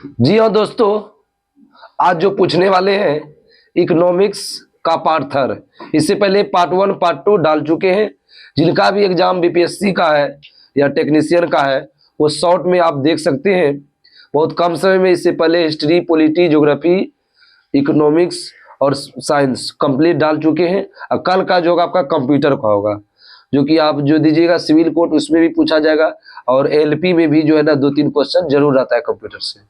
जी हाँ दोस्तों, आज जो पूछने वाले हैं इकोनॉमिक्स का पार्ट थर्ड। इससे पहले पार्ट वन पार्ट टू डाल चुके हैं। जिनका भी एग्जाम बीपीएससी का है या टेक्नीशियन का है वो शॉर्ट में आप देख सकते हैं। बहुत कम समय में इससे पहले हिस्ट्री, पॉलिटी, ज्योग्राफी, इकोनॉमिक्स और साइंस कंप्लीट डाल चुके हैं। और कल का जो होगा आपका कंप्यूटर का होगा, जो कि आप जो दीजिएगा सिविल कोड उसमें भी पूछा जाएगा। और एलपी में भी जो है ना 2-3 क्वेश्चन जरूर आता है कंप्यूटर से।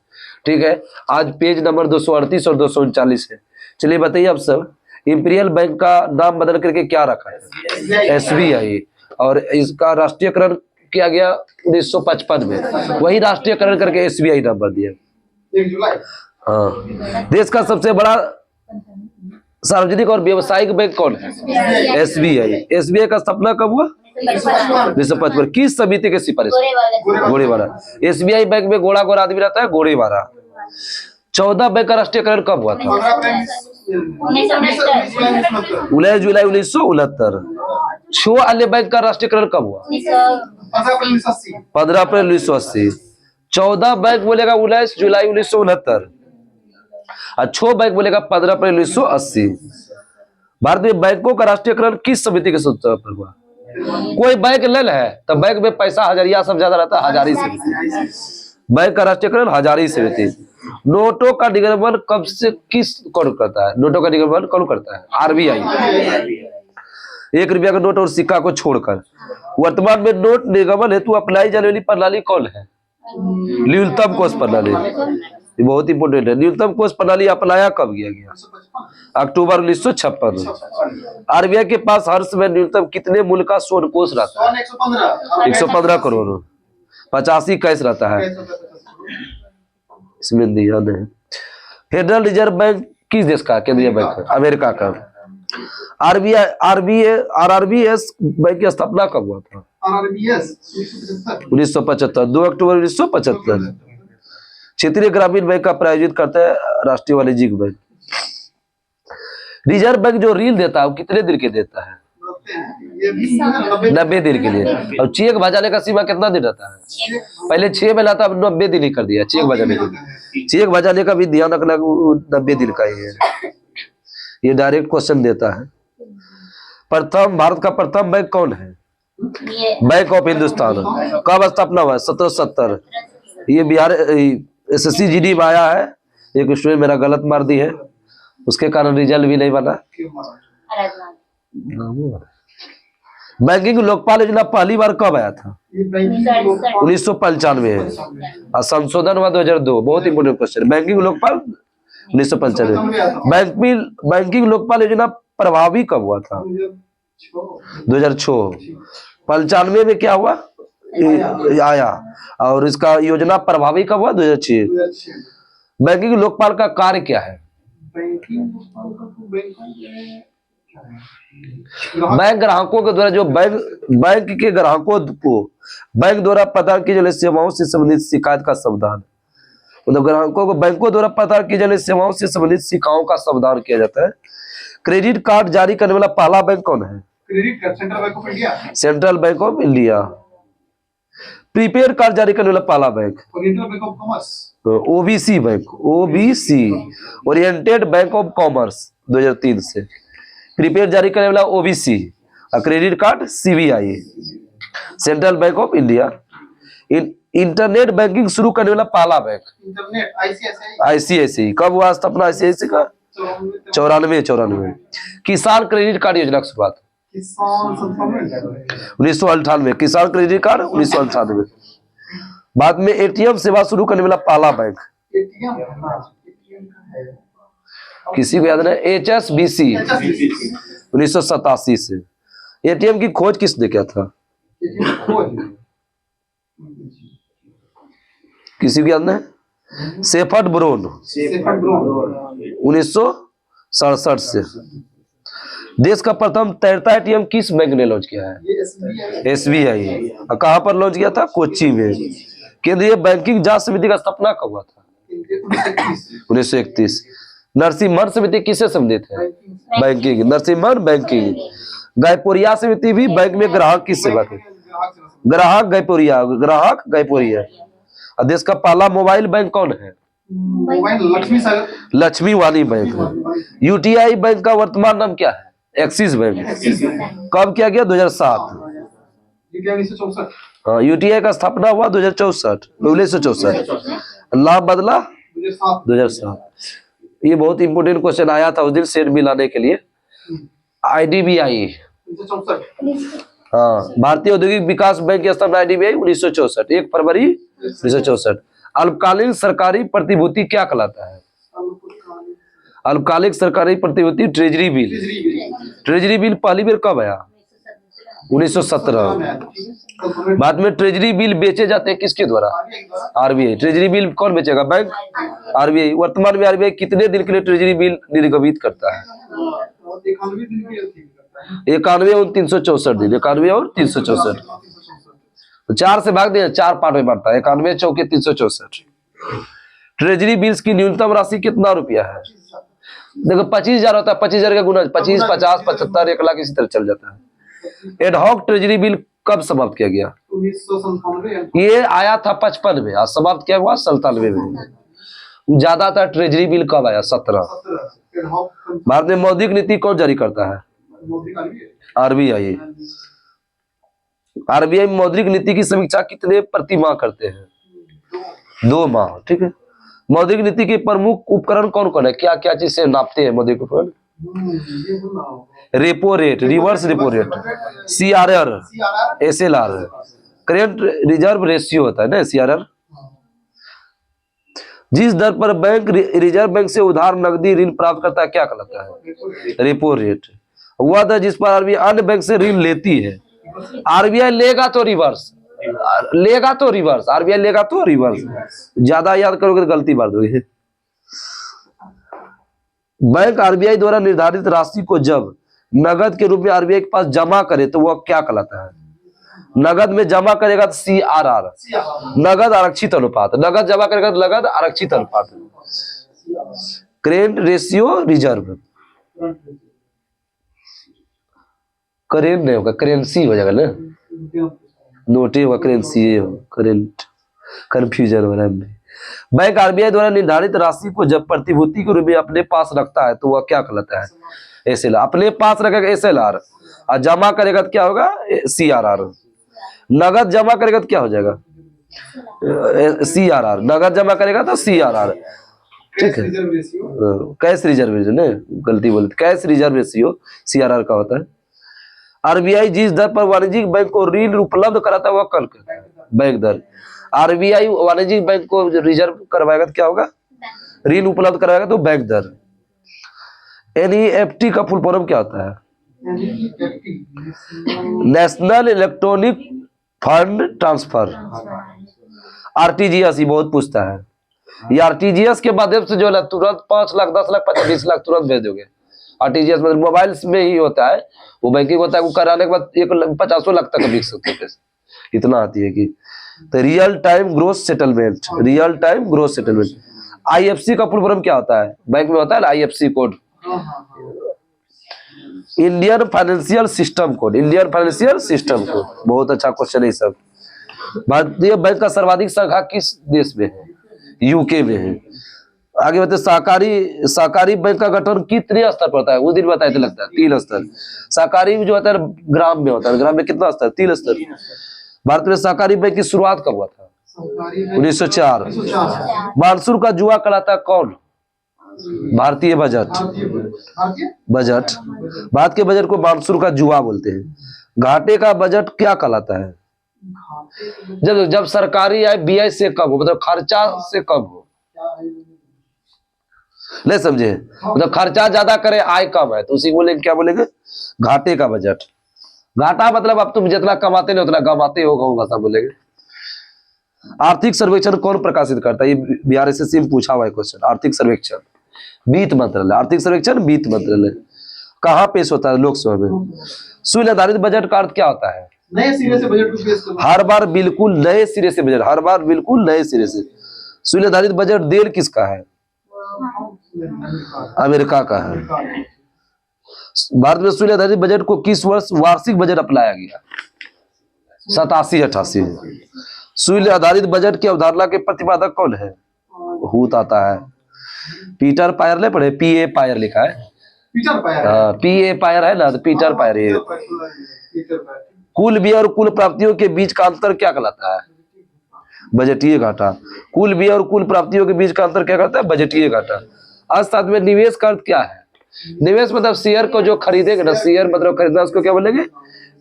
ठीक है, आज पेज नंबर 238 और 239 है। चलिए बताइए आप सब, इंपीरियल बैंक का नाम बदल करके क्या रखा है? एसबीआई। और इसका राष्ट्रीयकरण किया गया 1955 में, वही राष्ट्रीयकरण करके एसबीआई नंबर दिया। 1 जुलाई। हाँ, देश का सबसे बड़ा सार्वजनिक और व्यवसायिक बैंक कौन है? एसबीआई। एसबीआई का स्थापना कब हुआ? 1955। किस समिति के सिफारिश? गोरेवाला। एसबीआई बैंक में गोरा गोरा आदमी रहता है, गोरेवाला। 14 बैंक का राष्ट्रीयकरण कब हुआ था? 19 जुलाई 1969। 6 अन्य बैंक का राष्ट्रीयकरण कब हुआ? 15 अप्रैल 1980। 14 बैंक बोलेगा 19 जुलाई 1969 और 6 बैंक बोलेगा 15 अप्रैल 1980। भारत में बैंकों का राष्ट्रीयकरण किस समिति के सूत्र पर हुआ? कोई बैंक ले है तो बैंक में पैसा हजारिया सब ज्यादा रहता है, हजारी समिति। बैंक का राष्ट्रीयकरण हजारी समिति। नोटों का निगमन कब से कौन करता है? नोटों का निगमन कौन करता है? आरबीआई। 1 रुपया का नोट और सिक्का को छोड़कर वर्तमान में नोट निगमन हेतु अपनाई जाने वाली प्रणाली कौन है? न्यूनतम कोष प्रणाली। बहुत इंपोर्टेंट है। न्यूनतम कोष प्रणाली अपनाया कब किया गया? अक्टूबर 1956। आरबीआई के पास हर समय न्यूनतम कितने मूल्य का स्वर्ण कोष रहता है? 115 करोड़। 85 कैश रहता है। इसमें ध्यान है। फेडरल रिजर्व बैंक किस देश का केंद्रीय बैंक है? अमेरिका का। आरआरबीएस बैंक की स्थापना कब हुआ था? 1975, 2 अक्टूबर 1975। क्षेत्रीय ग्रामीण बैंक का प्रायोजित करता है राष्ट्रीय वाणिज्यिक बैंक। रिजर्व बैंक जो रील देता है वो कितने दिन के देता है? 90 दिन के लिए। और चेक भजाने का सीमा कितना दिन रहता है? पहले 6 महीना था, अब 90 दिन ही कर दिया चेक भजाने का। चेक भजाने का भी ध्यान रखना, 90 दिन का ही है। ये डायरेक्ट क्वेश्चन देता है। भारत का प्रथम बैंक कौन है? Bank of Hindustan. कब स्थापना हुआ? 1770। ये बिहार एसएससी जीडी में आया है। एक स्टूडेंट मेरा गलत मार दी है, उसके कारण रिजल्ट भी नहीं बना। बैंकिंग लोकपाल योजना पहली बार कब आया था? 1995 और संशोधन हुआ 2002। बहुत important question. Banking Lokpal 1995। Banking Lokpal योजना प्रभावी कब हुआ था? 2006। 95 में क्या हुआ? आया। और इसका योजना प्रभावी कब हुआ? 2006। बैंकिंग लोकपाल का कार्य क्या है? बैंक ग्राहकों के द्वारा जो बैंक के ग्राहकों को बैंक द्वारा प्रदान की जाने सेवाओं से संबंधित शिकायत का समाधान। मतलब ग्राहकों को बैंकों द्वारा प्रदान की जाने सेवाओं से संबंधित शिकायतों का समाधान किया जाता है। क्रेडिट कार्ड जारी करने वाला पहला बैंक कौन है? Credit card central bank of India. Central bank of India. Prepaid card जारी करने वाला पहला bank? Oriental bank of commerce. OBC bank, OBC, oriented bank of commerce 2003 से। प्रीपेड जारी करने वाला ओबीसी और credit card CBI, central bank of India. Internet banking शुरू करने वाला पहला बैंक? Internet ICIC. कब हुआ स्थापना आईसीआईसी का? 94। किसान क्रेडिट कार्ड योजना की शुरुआत 1998। किसान क्रेडिट कार्ड 1998। बाद में एटीएम सेवा शुरू करने वाला पहला बैंक? किसी को याद नहीं? एचएसबीसी 1987 से। एटीएम की खोज किसने किया था? किसी को याद नहीं? शेफर्ड ब्रोन 1967 से। देश का प्रथम तैरता एटीएम किस बैंक ने लॉन्च किया है? एसबीआई। और कहां पर लॉन्च किया था? कोच्चि में। केंद्रीय बैंकिंग जांच समिति का स्थापना कब हुआ था? 1931। नरसिम्हन समिति किससे संबंधित है? बैंकिंग। नरसिम्हन बैंकिंग। गायपुरिया समिति भी बैंक में ग्राहक की सेवा करती है। ग्राहक गायपुरिया। देश का पहला मोबाइल बैंक कौन है? मोबाइल लक्ष्मी सागर लक्ष्मी वाणी बैंक है। यूटीआई बैंक का वर्तमान नाम क्या है? Axis bank. कब किया गया? 2007। यूटीआई 1964 हाँ, यूटीआई का स्थापना हुआ 1964। नाम बदला 2007 2007। ये बहुत इंपोर्टेंट क्वेश्चन आया था उस दिन सेट मिलाने के लिए। आईडीबीआई, 1964 हाँ, भारतीय औद्योगिक विकास बैंक की स्थापना आईडीबीआई 1964, 1 फरवरी 1964। अल्पकालीन सरकारी प्रतिभूति क्या कहलाता है? अल्पकालिक सरकारी प्रतिभूति ट्रेजरी बिल। ट्रेजरी बिल पहली बार कब आया? 1917। बाद में ट्रेजरी बिल बेचे जाते हैं किसके द्वारा? आरबीआई। ट्रेजरी बिल कौन बेचेगा? Bank, RBI. वर्तमान में आरबीआई कितने दिन के लिए ट्रेजरी बिल निर्गमित करता है? 91 और 364 दिन। 91 और 364, 4 से भाग दिया, 4 पार्ट में बढ़ता है। 91 चौके 364। ट्रेजरी बिल्स की न्यूनतम राशि कितना रुपया है? देखो 25,000 होता है, 25,000 का गुना 25, 50, 75, 1 लाख इसी तरह चल जाता है। एडहॉक ट्रेजरी बिल कब समाप्त किया गया? 1997 ये आया था 55 में और समाप्त किया हुआ 97 में। ज्यादातर ट्रेजरी बिल कब आया? 17। भारत में मौद्रिक नीति कौन जारी करता है? आरबीआई। आरबीआई मौद्रिक नीति की समीक्षा कितने प्रति माह करते हैं? 2 माह। ठीक है। मौद्रिक नीति के प्रमुख उपकरण कौन कौन है? क्या क्या चीज से नापते हैं मौद्रिक उपकरण? Repo rate, reverse repo rate, CRR, SLR, current reserve ratio होता है ना, सीआरआर। जिस दर पर बैंक रिजर्व बैंक से उधार नकदी ऋण प्राप्त करता है क्या कहलाता है? Repo rate. वह दर जिस पर आरबीआई अन्य बैंक से ऋण लेती है। आरबीआई लेगा तो रिवर्स, लेगा तो रिवर्स, आरबीआई लेगा तो रिवर्स। ज्यादा याद करोगे तो गलती मार दोगे। बैंक आरबीआई द्वारा निर्धारित राशि को जब नगद के रूप में आरबीआई के पास जमा करे तो वह क्या कहलाता है? नगद में जमा करेगा तो सीआरआर, नगद आरक्षित अनुपात। नगद जमा करेगा तो नगद आरक्षित अनुपात। करेंट रेशियो रिजर्व, करेंट नहीं होगा, करेंसी हो जाएगा ना, नोटे होगा, करेंसी करेंट, कंफ्यूजन हो रहा है। बैंक आरबीआई द्वारा निर्धारित राशि को जब प्रतिभूति के रूप में अपने पास रखता है तो वह क्या कहलाता है? एसएलआर। अपने पास रखेगा एसएलआर और जमा करेगा तो क्या होगा? सीआरआर। नगद जमा करेगा तो क्या हो जाएगा? सीआरआर। नगद जमा करेगा तो सीआरआर। ठीक है। कैश रिजर्व रेशियो ने गलती बोली, कैश रिजर्व रेशियो सीआरआर का होता है। आरबीआई जिस दर पर वाणिज्यिक बैंक को ऋण उपलब्ध कराता है वह कौन कहता है? बैंक दर। आरबीआई वाणिज्यिक बैंक को रिजर्व करवाएगा तो क्या होगा? ऋण उपलब्ध कराएगा तो बैंक दर। एनईएफटी का फुल फॉर्म क्या होता है? National electronic fund transfer. RTGS ही बहुत पूछता है। ये आरटीजीएस के माध्यम से जो है तुरंत 5 लाख, 10 लाख, 20 लाख तुरंत भेज दोगे। आरटीजीएस मतलब मोबाइल में ही होता है, वो बैंकिंग होता है, वो कराने के बाद 50 लाख तक बिक सकते हैं, इतना आती है कि। तो real time gross settlement, real time gross settlement. IFC का फुल फॉर्म क्या होता है? बैंक में होता है IFC code, Indian financial system code, Indian financial system code. बहुत अच्छा क्वेश्चन है सब। भारतीय बैंक का सर्वाधिक शाखा किस देश में है? यूके में है। आगे बताए सहकारी बैंक का गठन कितने स्तर पर होता है? उस दिन बताए थे, लगता है 3 स्तर। सहकारी जो होता है ग्राम में होता है, ग्राम में कितना स्तर? 3 स्तर। भारत में सहकारी बैंक की शुरुआत कब हुआ था? 1904। मानसून का जुआ कहलाता है कौन? भारतीय बजट। बजट, भारत के बजट को मानसून का जुआ बोलते हैं। घाटे का बजट क्या कहलाता है? जब सरकारी आय बीआई से कम हो, मतलब खर्चा से कम हो। नहीं समझे? मतलब खर्चा ज्यादा करे, आय कम है, तो उसी को बोलेंगे, क्या बोलेंगे? घाटे का बजट। घाटा मतलब अब तुम जितना कमाते नहीं उतना गमाते हो, गाँव भाषा बोलेंगे। आर्थिक सर्वेक्षण कौन प्रकाशित करता है? ये बिहार एसएससी में पूछा हुआ है क्वेश्चन। आर्थिक सर्वेक्षण वित्त मंत्रालय। आर्थिक सर्वेक्षण वित्त मंत्रालय। कहाँ पेश होता है? लोकसभा में। शून्य आधारित बजट का अर्थ क्या होता है? नए सिरे से बजट को पेश करना। हर बार बिल्कुल नए सिरे से बजट, हर बार बिल्कुल नए सिरे से। शून्य आधारित बजट देन किसका है? अमेरिका का है। भारत में शून्य आधारित बजट को किस वर्ष वार्षिक बजट अपनाया गया? 87-88 में। शून्य आधारित बजट की अवधारणा के प्रतिपादक कौन है? हूत आता है। पीटर पायर ले पढ़े, पीए पायर लिखा है, पीटर पायर हाँ पीए पायर है ना, तो पीटर पायर ये। पीटर पायर कुल व्यय और कुल प्राप्तियों के बीच का अंतर क्या कहलाता है? बजटीय घाटा। कुल व्यय और कुल प्राप्तियों के बीच का अंतर क्या कहता है? बजटीय घाटा। आज साथ में निवेश का अर्थ क्या है? निवेश मतलब शेयर को जो खरीदेगा ना, शेयर मतलब खरीदना, उसको क्या बोलेंगे?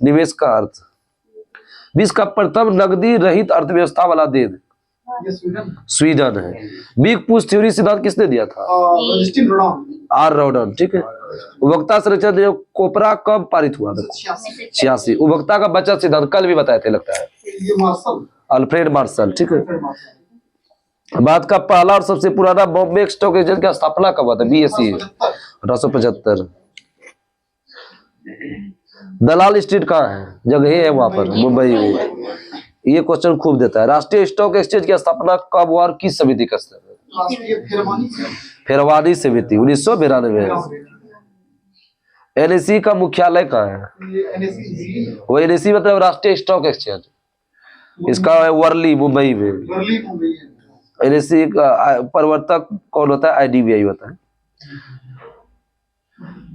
निवेश का अर्थ। विश्व का प्रथम नकदी रहित अर्थव्यवस्था वाला देश ये स्वीडन स्वीडन है। बिग पुश थ्योरी सिद्धांत किसने दिया था? जस्टिन रोडान आर रॉडन, ठीक है। उपभोक्ता संरक्षण जो कोपरा कब पारित हुआ था? 86। उपभोक्ता का बचत सिद्धांत कल भी बताए थे लगता है, ये मार्शल अल्फ्रेड मार्शल, ठीक है। मार्शल भारत का पहला और सबसे पुराना बॉम्बे स्टॉक एक्सचेंज की स्थापना कब हुआ था? BSE 1875। दलाल स्ट्रीट कहाँ है? जगह है वहां पर, मुंबई में। ये क्वेश्चन खूब देता है। राष्ट्रीय स्टॉक एक्सचेंज की स्थापना कब हुआ और किस समिति का स्तर है? राष्ट्रीय फेरवादी समिति 1992। NSE का मुख्यालय कहाँ है? ये NSE वो NSE मतलब राष्ट्रीय स्टॉक एक्सचेंज, इसका है वर्ली, मुंबई में। वर्ली मुंबई है। NSE का प्रवर्तक कौन होता है? IDBI होता है।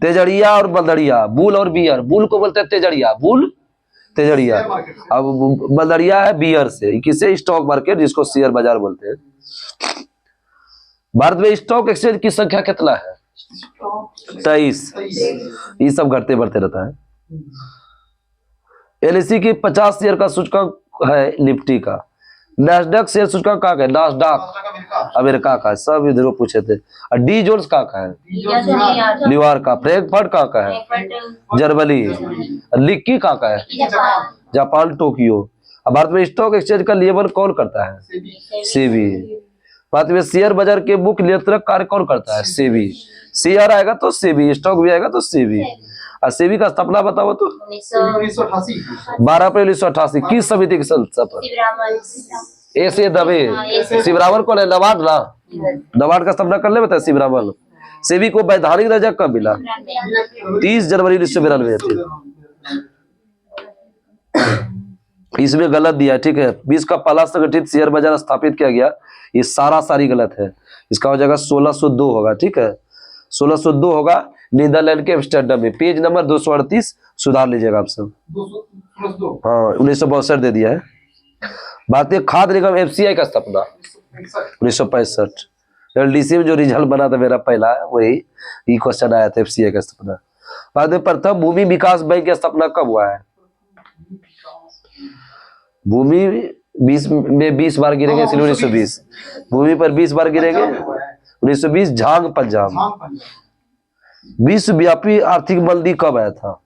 तेजड़िया और बंदड़िया, बुल और बियर। बुल को बोलते हैं तेजड़िया, बुल तेजड़िया। अब बंदड़िया है बियर से, किसे? स्टॉक मार्केट, जिसको शेयर बाजार बोलते हैं। भारत में स्टॉक एक्सचेंज की संख्या कितना है? 23। ये सब घटते बढ़ते रहता है। NSE की 50 शेयर का सूचकांक है निफ्टी का। नैस्डैक शेयर सूचकांक कहाँ का है? नास्डाक अमेरिका का है, सब इधर पूछे थे। और डी जोन्स कहाँ का है? न्यूयॉर्क का। फ्रैंकफर्ट कहाँ का है? जर्मनी। लिक्की कहाँ का है? Japan, Tokyo. अब भारत में स्टॉक एक्सचेंज का नियमन कौन करता है? सेबी। भारत में शेयर बाजार के मुख्य नियंत्रक कार्य कौन करता है? सेबी। शेयर आएगा तो सेबी, स्टॉक भी आएगा तो सेबी। और सेबी का स्थापना बताओ तो? 1988 12 अप्रैल 1988। किस समिति की संस्था पर? ऐसे दबे। शिवरामन कौन है? नबार्ड ना, नबार्ड का स्थापना कर ले बता शिवरामन। सेबी को वैधानिक दर्जा कब मिला? 30 जनवरी 1992। इसमें गलत दिया, ठीक है। विश्व का पहला संगठित शेयर बाजार स्थापित किया गया, ये सारी गलत है। इसका हो जाएगा 1602 होगा, ठीक है। 1602 होगा, नीदरलैंड के एम्स्टर्डम में। पेज नंबर 238 सुधार लीजिएगा आप सब। 202 हाँ 1962 दे दिया है। भारतीय खाद्य निगम FCI का स्थापना 1965। LDC में जो रिजल्ट बना था मेरा पहला, वही ये क्वेश्चन आया था, FCI का स्थापना। भारत में प्रथम भूमि विकास बैंक की स्थापना कब हुआ है? भूमि 20 में 20 बार गिरेंगे, इसलिए 1920। भूमि पर 20 बार गिरेंगे, 1920। झांग पंजाब। विश्वव्यापी आर्थिक मंदी कब आया था?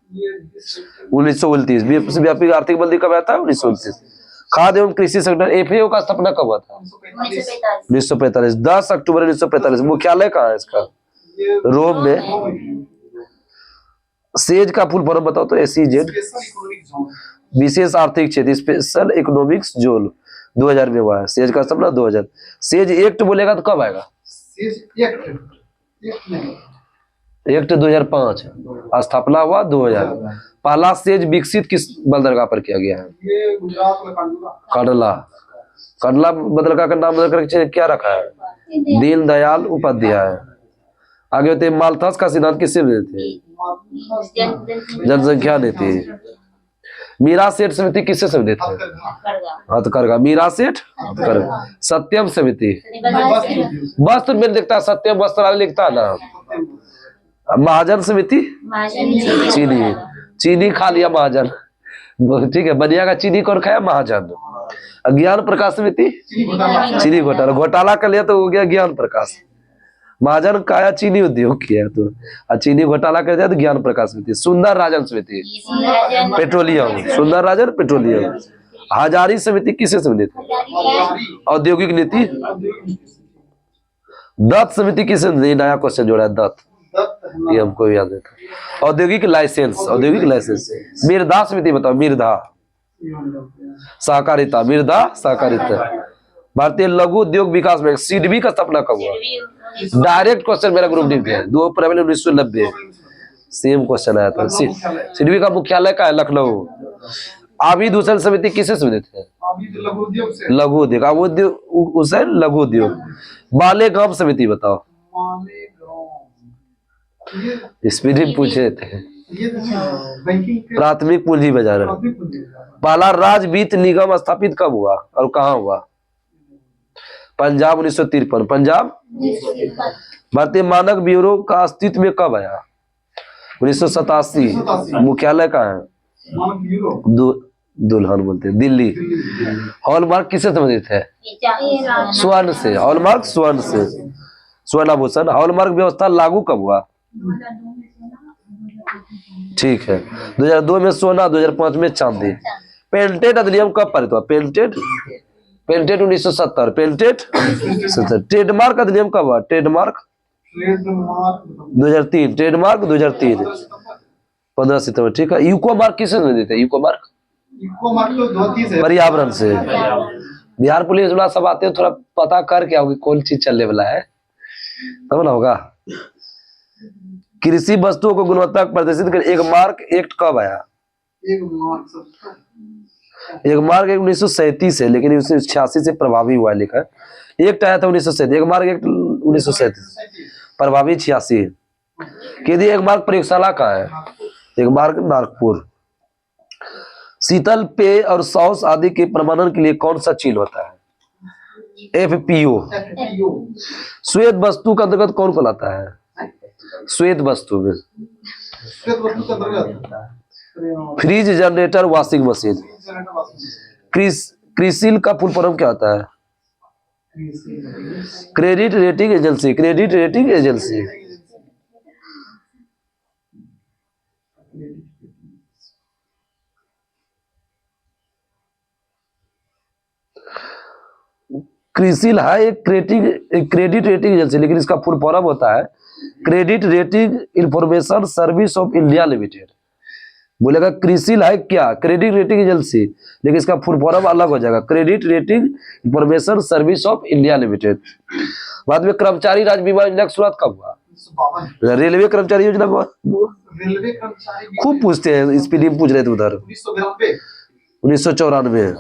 1929। विश्वव्यापी आर्थिक मंदी कब आया था? 1929। खाद्य एवं कृषि संगठन FAO का स्थापना कब हुआ था? 1945। 10 अक्टूबर 1945। मुख्यालय कहाँ है इसका? रोम में। सेज का फुल फॉर्म बताओ तो? SEZ। विशेष आर्थिक क्षेत्र, स्पेशल इकोनॉमिक्स जोन। 2000 में हुआ है सेज का स्थापना, 2000। सेज एक्ट बोलेगा तो कब आएगा? एक्ट 2005। स्थापना हुआ 2000। पहला सेज विकसित किस बंदरगाह पर किया गया है? ये गुजरात में कंडला। कंडला बंदरगाह का नाम बदल करके क्या रखा है? दीनदयाल उपाध्याय। आगे होते माल्थस का सिद्धांत किससे देते? जनसंख्या नीति। मीरा सेठ समिति किससे संबंधित है? हथकरघा। मीरा सेठ हथकरघा। सत्यम समिति वस्त्र में लिखता है, सत्यम वस्त्रालय लिखता है ना। महाजन समिति चीनी। चीनी खा लिया महाजन, ठीक है। बनिया का चीनी कौन खाया? महाजन। ज्ञान प्रकाश समिति चीनी घोटाला। घोटाला कर लिया तो हो गया ज्ञान प्रकाश। महाजन काया चीनी उद्योग किया तो, चीनी घोटाला कर दिया तो ज्ञान प्रकाश समिति। सुंदर राजन समिति पेट्रोलियम। सुंदर राजन पेट्रोलियम। हजारी समिति किससे संबंधित है? औद्योगिक नीति। दत्त समिति किससे? नया क्वेश्चन जोड़ा है, दत्त, ये हमको याद है। औद्योगिक लाइसेंस। औद्योगिक लाइसेंस। मिर्धा समिति बताओ? मिर्धा सहकारिता। मिर्धा सहकारिता। भारतीय लघु उद्योग विकास बैंक सिडबी का स्थापना कब हुआ? डायरेक्ट क्वेश्चन मेरा ग्रुप डी में 2 अप्रैल 1990। सेम क्वेश्चन आया था। सिडबी का मुख्यालय का है? लखनऊ। आबिद हुसैन समिति किसे संबंधित है? अभी तो लघु उद्योग से लघु उद्योग, अब उद्योग हुसैन लघु उद्योग। बालेगांव समिति बताओ। मालेगांव ये स्पीडी पूछे थे। ये तो बैंकिंग के प्राथमिक पूंजी बाजार। काफी पूंजी है। पहला राज्य वित्त निगम स्थापित कब हुआ और कहाँ हुआ? पंजाब 1953। पंजाब। भारतीय मानक ब्यूरो का अस्तित्व में कब आया? 1987। मुख्यालय कहाँ है? मानक ब्यूरो दुल्हन बोलते हैं, दिल्ली। दिल्ली। हॉलमार्क किससे संबंधित है? स्वर्ण से। हॉलमार्क स्वर्ण से, स्वर्ण आभूषण। हॉलमार्क व्यवस्था लागू कब हुआ? ठीक है, 2002 में सोना, 2005 में चांदी। पेटेंट अधिनियम कब पारित हुआ? पेटेंट 1970। पेटेंट 1970। ट्रेडमार्क अधिनियम कब हुआ? ट्रेडमार्क 2003। ट्रेडमार्क 2003, 15 सितंबर। ठीक है, यूको मार्क किससे संबंधित है? यूको मार्क इको मार्क तो 32 है। पर्यावरण से। बिहार पुलिस वाला सब आते हैं, थोड़ा पता कर क्या होगी कौन चीज चलने वाला है, तब ना होगा। कृषि वस्तुओं को गुणवत्ता प्रदर्शित कर एक मार्क एक्ट कब आया? एक मार्क एक मार्क एक्ट 1937 है, लेकिन 1986 से प्रभावी हुआ है लिखा है। एक्ट आया था 1937। एक मार्क एक्ट 1937, प्रभावी 86। यदि एक मार्क प्रयोगशाला का है? एक मार्क नागपुर। शीतल पेय और सॉस आदि के प्रमाणन के लिए कौन सा चिन्ह होता है? FPO। श्वेत वस्तु का अंतर्गत कौन को लाता है? श्वेत वस्तु में fridge, generator, washing machine. CRISIL का फुल फॉर्म क्या होता है? Credit rating agency. Credit rating agency. CRISIL है एक क्रेडिट रेटिंग एजेंसी, लेकिन इसका फुल फॉर्म होता है credit rating information service of India limited. बोलेगा क्रिसिल है क्या? क्रेडिट रेटिंग एजेंसी, लेकिन इसका फुल फॉर्म अलग हो जाएगा, credit rating information service of India limited. बाद में कर्मचारी राज्य बीमा योजना की शुरुआत कब हुआ? रेलवे कर्मचारी योजना को रेलवे कर्मचारी खूब पूछते हैं, स्पीडी में पूछ रहे थे उधर। 1994।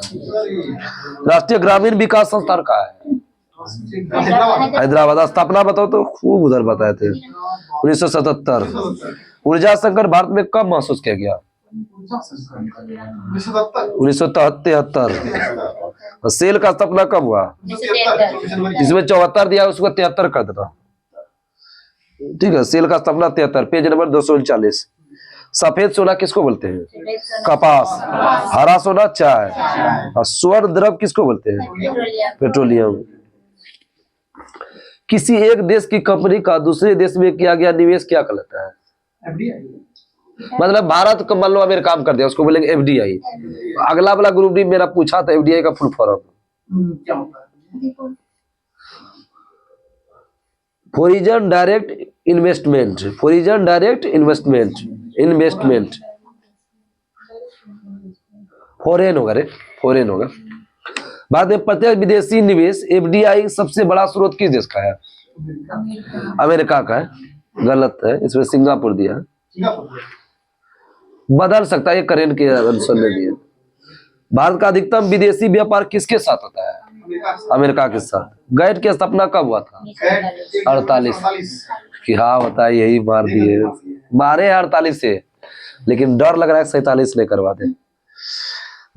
राष्ट्रीय ग्रामीण विकास संस्थान का है? हैदराबाद। स्थापना बताओ तो खूब उधर बताए थे, 1977। ऊर्जा संकट भारत में कब महसूस किया गया? 1973। सेल का स्थापना कब हुआ? इसमें 74 दिया, उसको 73 कर देना। ठीक है, सेल का स्थापना 73। Page number 239। सफेद सोना किसको बोलते हैं? कपास। हरा सोना चाय। और स्वर्ण द्रव किसको बोलते हैं? पेट्रोलियम। किसी एक देश की कंपनी का दूसरे देश में किया गया निवेश क्या कहलाता है? मतलब भारत को मान लो अमेरिका काम कर दिया, उसको बोलेंगे FDI। अगला वाला ग्रुप डी मेरा पूछा था FDI का फुल फॉर्म क्या होता है? Foreign direct investment. Foreign direct investment. Foreign होगा रे, फॉरेन होगा। बाद में प्रत्यक्ष विदेशी निवेश FDI सबसे बड़ा स्रोत किस देश का है? अमेरिका का है। गलत है, इसमें सिंगापुर दिया है। बदल सकता है, करेंट के अनुसार ले दिया। भारत का अधिकतम विदेशी व्यापार किसके साथ होता है? अमेरिका के साथ। गैट की स्थापना कब हुआ था? 48। कि हाँ बताए, यही मार दिए, मारे 48 से, लेकिन डर लग रहा है 47 नहीं करवा दे।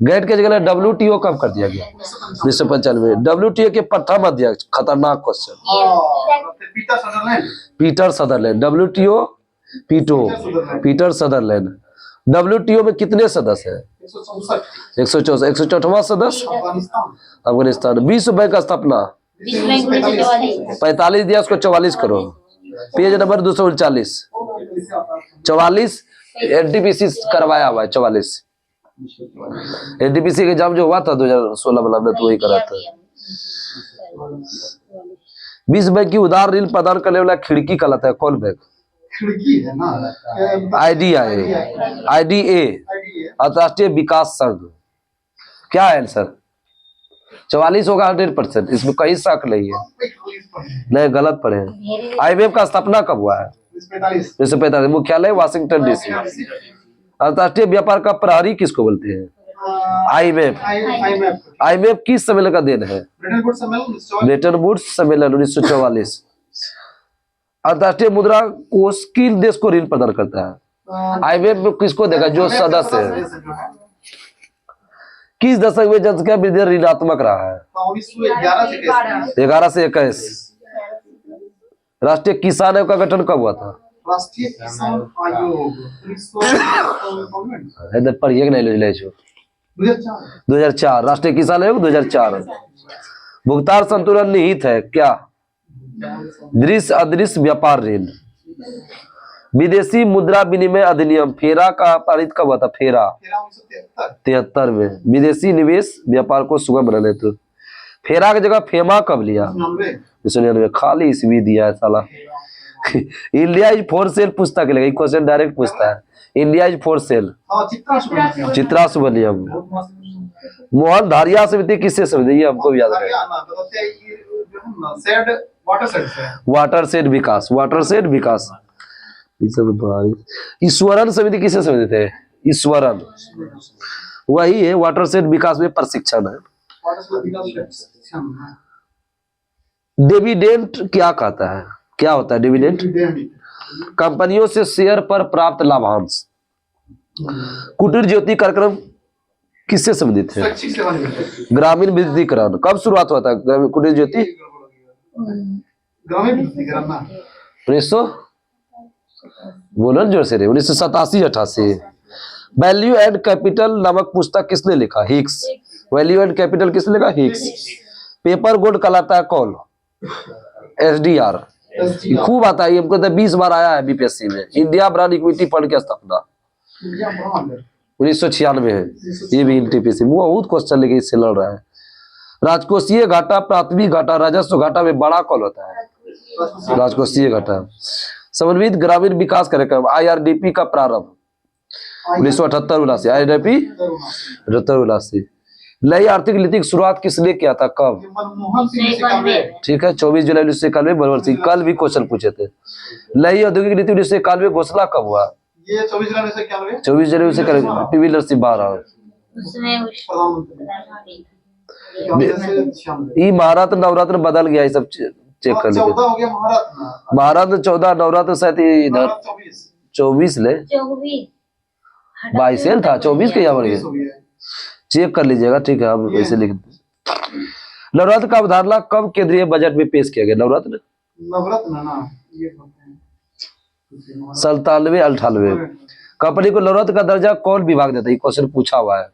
गैट के जगह WTO कब कर दिया गया? 1995। WTO के प्रथम अध्यक्ष, खतरनाक question, Peter Sutherland. WTO Peter Sutherland. WTO में कितने सदस्य हैं? 164। 164वां सदस्य अफगानिस्तान। विश्व बैंक का स्थापना 45 दिया, उसको 44 करो। Page number 239। 44 NTPC करवाया हुआ है। 44 NTPC के एग्जाम जो हुआ था 2016 में तो वही करा था। विश्व बैंक की उदार ऋण प्रदान करने वाला खिड़की कहलाता है कौन बैंक? खिड़की है ना, IDA अंतरराष्ट्रीय विकास संघ। क्या है आंसर? 44 होगा 100%, इसमें कहीं शक नहीं है। नहीं, गलत पढ़े। IMF का स्थापना कब हुआ है? 1945। मुख्यालय वाशिंगटन DC। अंतरराष्ट्रीय व्यापार का प्रहरी किसको बोलते हैं? आईएमएफ IMF आईएमएफ किस सम्मेलन का देन है? ब्रिटेन वुड्स सम्मेलन ब्रेटन वुड्स सम्मेलन 1944। अंतर्राष्ट्रीय मुद्रा कोष किन देश को ऋण प्रदान करता है? आईएमएफ में किसको देगा? जो सदस्य है। किस दशक में जनसंख्या वृद्धि दर ऋणात्मक रहा है? 1911 से 11 से 21। राष्ट्रीय किसान आयोग का गठन कब हुआ था? राष्ट्रीय किसान आयोग 1999 इधर पढ़िए कि नहीं ले छो 2004 2004 राष्ट्रीय किसान आयोग 2004। भुगतान संतुलन निहित है क्या? दृश्य अदृश्य व्यापार ऋण। विदेशी मुद्रा विनिमय अधिनियम फेरा का पारित कब हुआ था? फेरा 73 में। विदेशी निवेश व्यापार को सुगम बनाने हेतु फेरा की जगह फेमा कब लिया? 1999। खाली ईस्वी दिया है साला। इंडिया इज फॉर सेल पुस्तक लगेगी, क्वेश्चन डायरेक्ट पूछता है। India is for sale Chitra Subramaniam. Mohan Dharia समिति किससे समिति? ये हमको भी याद है। वाटर शेड विकास, वाटर शेड विकास। ईश्वरन समिति किससे समिति थे? ईश्वरन वही है। वाटर शेड विकास में प्रशिक्षण है। डिविडेंड क्या कहता है? क्या होता है डिविडेंड? कंपनियों से शेयर पर प्राप्त लाभांश। कुटीर ज्योति कार्यक्रम किससे संबंधित है? ग्रामीण विद्युतीकरण। कब शुरुआत हुआ था कुटीर ज्योति? ग्रामीण विद्युतीकरण ना 1900 बोलो जोर से रे 1987-88। वैल्यू एंड कैपिटल नामक पुस्तक किसने लिखा? हिक्स। वैल्यू एंड कैपिटल किसने लिखा? हिक्स। पेपर गोल्ड कहलाता है कौन? SDR। खूब आता है हमको तो 20 बार आया है बीपीएससी में। इंडिया ब्रांड इक्विटी फंड की स्थापना 1996 है। ये भी NTPC बहुत क्वेश्चन लेके इससे लड़ रहा है। राजकोषीय घाटा, प्राथमिक घाटा, राजस्व घाटा में बड़ा कौन होता है? राजकोषीय घाटा। समन्वित ग्रामीण विकास कार्यक्रम IRDP का प्रारंभ 1978-79। IRDP 78-79। नई आर्थिक नीति की शुरुआत किसने किया था? कब? मनमोहन सिंह ने 91 ठीक है 24 जुलाई 1991 मनमोहन सिंह। कल भी क्वेश्चन पूछे थे। नई औद्योगिक नीति 1991 घोषणा कब हुआ? ये 24 जुलाई 1991 24 जुलाई 1991 PV नरसिम्हा महाराज। प्रधानमंत्री ये महारत्न नवरत्न बदल गया, ये सब चेक कर लीजिए। 14 हो गया महारत्न। महारत्न 14, नवरत्न शायद इधर 24 ले 22 था 24 के यहाँ बढ़ गया। चेक कर लीजिएगा ठीक है। हम वैसे लिख नवरत्न का अवधारणा कब केंद्रीय बजट में पेश किया गया? नवरत्न ना ये 97-98। कंपनी को नवरत्न का दर्जा कौन विभाग देता है? क्वेश्चन पूछा हुआ है।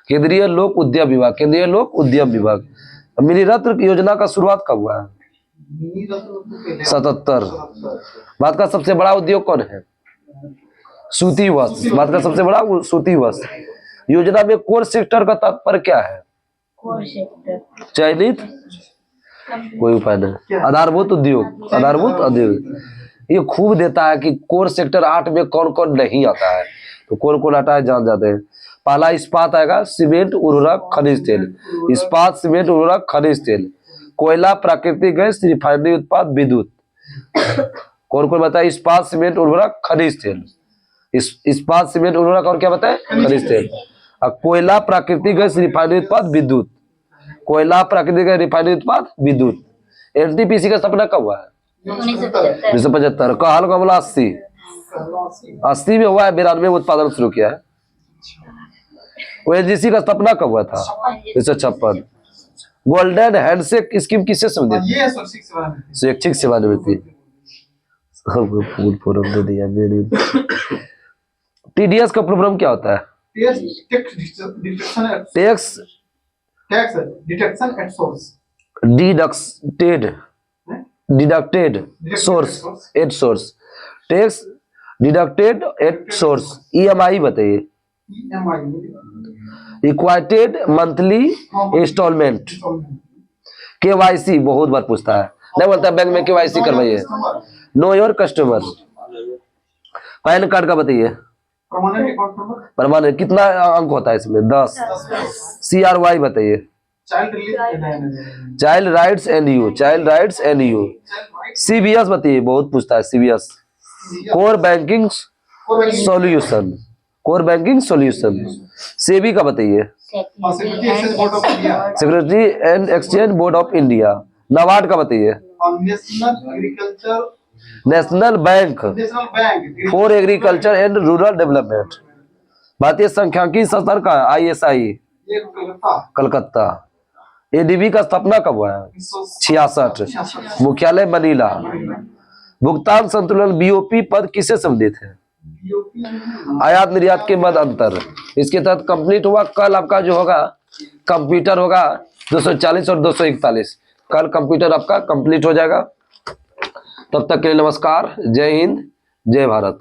केंद्रीय लोक उद्यम विभाग। केंद्रीय लोक उद्यम विभाग। मिनी रत्न योजना का शुरुआत कब हुआ है? 77। भारत का सबसे बड़ा उद्योग कौन है? सूती वस्त्र। भारत का सबसे बड़ा सूती वस्त्र। योजना में कोर सेक्टर का तात्पर्य क्या है? चयनित कोई उपाय नहीं। आधारभूत उद्योग। आधारभूत उद्योग ये खूब देता है कि कोर सेक्टर 8 में कौन कौन नहीं आता है, तो कौन कौन आता है जान जाते हैं। पहला इस्पात आएगा, सीमेंट, उर्वरक, खनिज तेल। इस्पात, सीमेंट, उर्वरक, खनिज तेल। कोयला, प्राकृतिक गैस, रिफाइनरी उत्पाद, विद्युत। कौन कौन बताए? इस्पात, सीमेंट, उर्वरक, खनिज तेल। इस्पात, सीमेंट, उर्वरक और क्या बताए? खनिज तेल। कोयला, प्राकृतिक गैस, रिफाइनरी उत्पाद, विद्युत। कोयला, प्राकृतिक गैस, रिफाइनरी उत्पाद, विद्युत। NTPC का स्थापना कब हुआ है? 1975। कहल कमला 80 में हुआ है। 92 में उत्पादन शुरू किया है। ONGC का स्थापना कब हुआ था? 1956। गोल्डन हैंडशेक स्कीम किससे संबंधित? ये स्वैच्छिक सेवानिवृत्ति। फोरम दे दिया। TDS का प्रोग्राम क्या होता है? Tax deduction at source. Tax deducted at source. EMI बताइए। इक्वाइटेड मंथली इंस्टॉलमेंट। KYC बहुत बार पूछता है, नहीं बोलता बैंक में KYC करवाइए। Know your customer. Pan card का बताइए। परमानेंट कितना अंक होता है इसमें? 10। CRY बताइए। Child rights and you. Child rights and you. CBS बताइए, बहुत पूछता है CBS। Core banking solution. Core banking solution. SEBI का बताइए। Security exchange board of India. Security and exchange board of India. NABARD का बताइए। और national agriculture national bank national bank for agriculture and rural development. भारतीय सांख्यिकी संस्थान का ISI ये कलकत्ता कलकत्ता। ADB का स्थापना कब हुआ है? 66। मुख्यालय मनीला। भुगतान संतुलन BOP पद किसे संबंधित है? आयात निर्यात के मध्य अंतर। इसके तहत कंप्लीट हुआ। कल आपका जो होगा कंप्यूटर होगा 240 और 241। कल कंप्यूटर आपका कंप्लीट हो जाएगा। तब तक के लिए नमस्कार। जय हिंद, जय भारत।